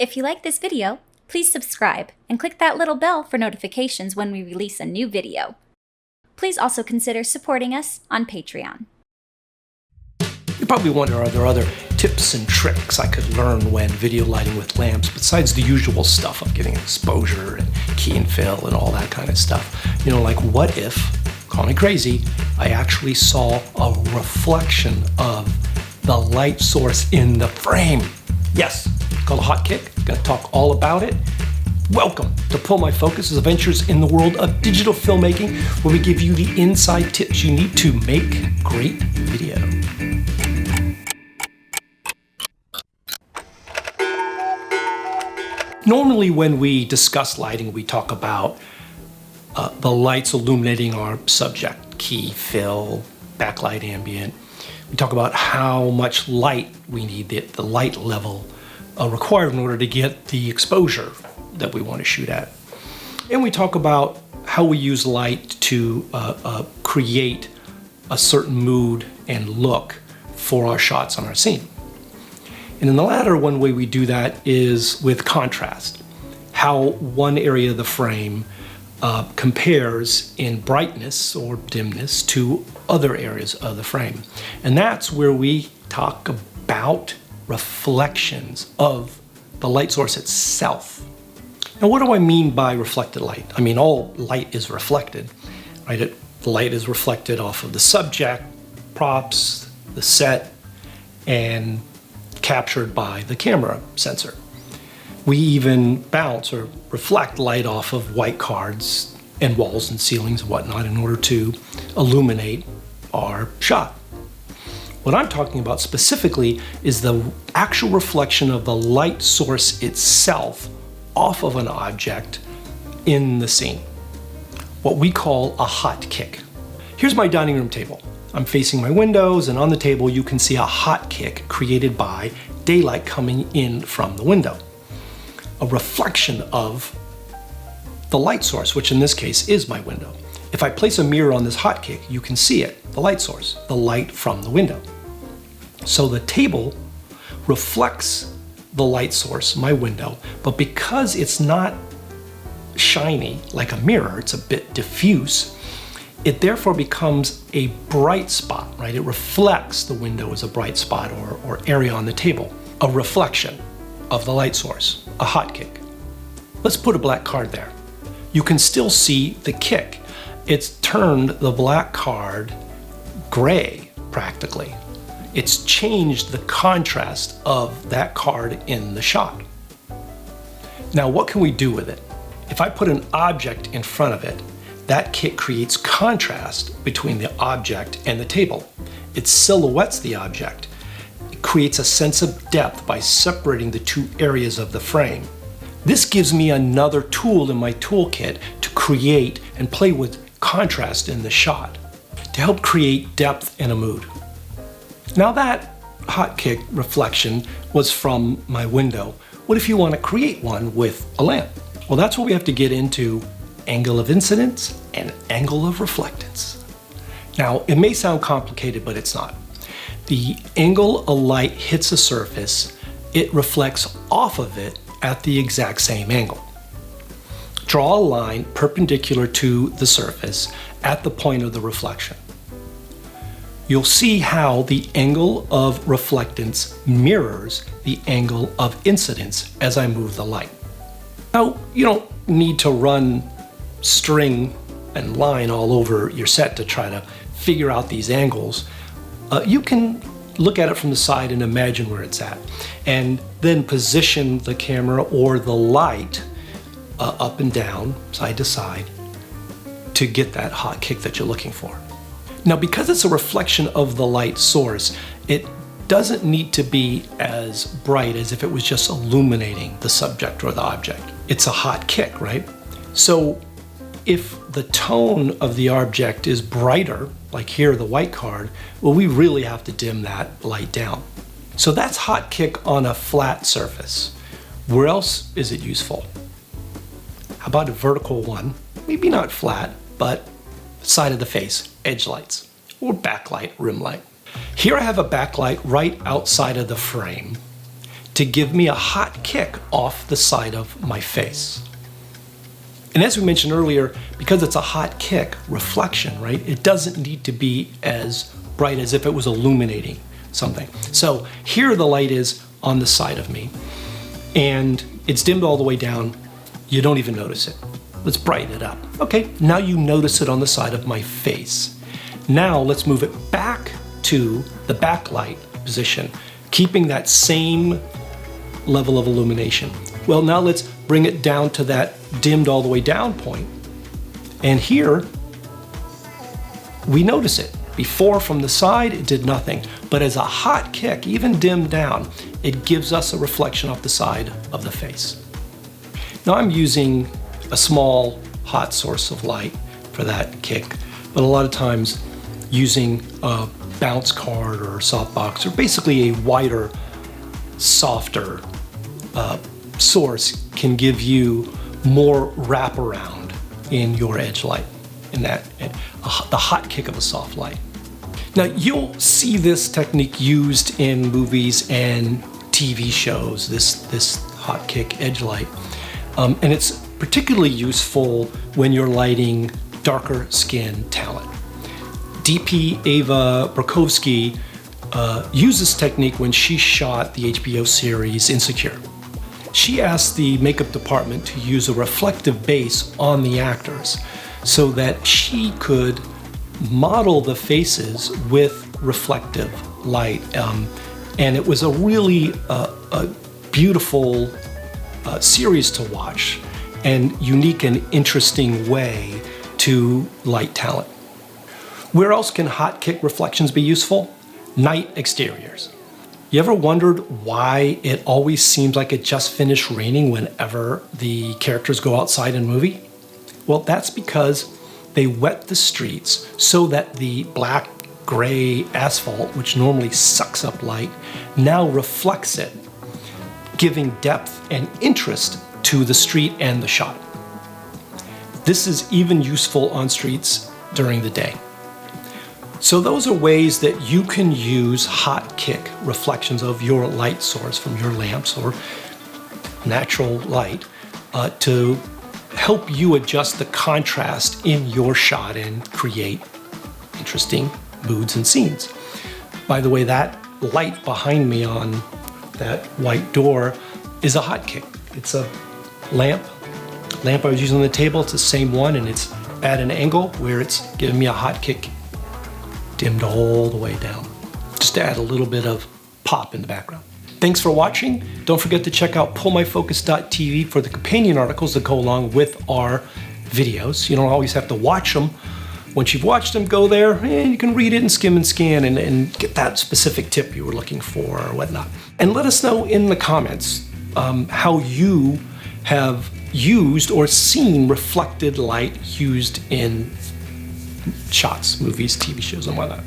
If you like this video, please subscribe and click that little bell for notifications when we release a new video. Please also consider supporting us on Patreon. You probably wonder, are there other tips and tricks I could learn when video lighting with lamps besides the usual stuff of getting exposure and key and fill and all that kind of stuff? You know, like what if, call me crazy, I actually saw a reflection of the light source in the frame? Yes, it's called a hot kick. I'm gonna talk all about it. Welcome to Pull My Focus, Adventures in the World of Digital Filmmaking, where we give you the inside tips you need to make great video. Normally when we discuss lighting, we talk about the lights illuminating our subject, key, fill, backlight, ambient. We talk about how much light we need, the light level required in order to get the exposure that we want to shoot at. And we talk about how we use light to create a certain mood and look for our shots on our scene. And in the latter, one way we do that is with contrast, how one area of the frame compares in brightness or dimness to other areas of the frame. And that's where we talk about reflections of the light source itself. Now, what do I mean by reflected light? I mean, all light is reflected, right? The light is reflected off of the subject, props, the set, and captured by the camera sensor. We even bounce or reflect light off of white cards and walls and ceilings and whatnot in order to illuminate our shot. What I'm talking about specifically is the actual reflection of the light source itself off of an object in the scene, what we call a hot kick. Here's my dining room table. I'm facing my windows, and on the table you can see a hot kick created by daylight coming in from the window. A reflection of the light source, which in this case is my window. If I place a mirror on this hot kick, you can see it, the light source, the light from the window. So the table reflects the light source, my window, but because it's not shiny like a mirror, it's a bit diffuse, it therefore becomes a bright spot, right? It reflects the window as a bright spot or area on the table, a reflection of the light source, a hot kick. Let's put a black card there. You can still see the kick. It's turned the black card gray, practically. It's changed the contrast of that card in the shot. Now, what can we do with it? If I put an object in front of it, that kick creates contrast between the object and the table. It silhouettes the object. It creates a sense of depth by separating the two areas of the frame. This gives me another tool in my toolkit to create and play with contrast in the shot, to help create depth and a mood. Now that hot kick reflection was from my window. What if you want to create one with a lamp? Well, that's where we have to get into angle of incidence and angle of reflectance. Now, it may sound complicated, but it's not. The angle a light hits a surface, it reflects off of it at the exact same angle. Draw a line perpendicular to the surface at the point of the reflection. You'll see how the angle of reflectance mirrors the angle of incidence as I move the light. Now, you don't need to run string and line all over your set to try to figure out these angles. You can look at it from the side and imagine where it's at, and then position the camera or the light up and down, side to side, to get that hot kick that you're looking for. Now, because it's a reflection of the light source, it doesn't need to be as bright as if it was just illuminating the subject or the object. It's a hot kick, right? So if the tone of the object is brighter, like here, the white card, well, we really have to dim that light down. So that's hot kick on a flat surface. Where else is it useful? How about a vertical one? Maybe not flat, but side of the face, edge lights, or backlight, rim light. Here I have a backlight right outside of the frame. to give me a hot kick off the side of my face. And as we mentioned earlier, because it's a hot kick reflection, right, it doesn't need to be as bright as if it was illuminating something. So here the light is on the side of me, and it's dimmed all the way down. You don't even notice it. Let's brighten it up. Okay, now you notice it on the side of my face. Now let's move it back to the backlight position, keeping that same level of illumination. Well, now let's bring it down to that dimmed all the way down point. And here, we notice it. Before from the side, it did nothing. But as a hot kick, even dimmed down, it gives us a reflection off the side of the face. Now I'm using a small hot source of light for that kick, but a lot of times using a bounce card or a softbox, or basically a wider, softer source can give you more wraparound in your edge light, in that the hot kick of a soft light. Now you'll see this technique used in movies and TV shows, this hot kick edge light, and it's particularly useful when you're lighting darker skin talent. DP Ava Brakovsky used this technique when she shot the HBO series Insecure. She asked the makeup department to use a reflective base on the actors so that she could model the faces with reflective light. And it was a really a beautiful series to watch, and unique and interesting way to light talent. Where else can hot kick reflections be useful? Night exteriors. You ever wondered why it always seems like it just finished raining whenever the characters go outside in a movie? Well, that's because they wet the streets so that the black, gray asphalt, which normally sucks up light, now reflects it, giving depth and interest to the street and the shot. This is even useful on streets during the day. So those are ways that you can use hot kick reflections of your light source from your lamps or natural light to help you adjust the contrast in your shot and create interesting moods and scenes. By the way, that light behind me on that white door is a hot kick. It's a lamp I was using on the table. It's the same one, and it's at an angle where it's giving me a hot kick, dimmed all the way down, just to add a little bit of pop in the background. Thanks for watching. Don't forget to check out pullmyfocus.tv for the companion articles that go along with our videos. You don't always have to watch them. Once you've watched them, go there and you can read it and skim and scan and get that specific tip you were looking for or whatnot. And let us know in the comments how you have used or seen reflected light used in shots, movies, TV shows, and whatnot.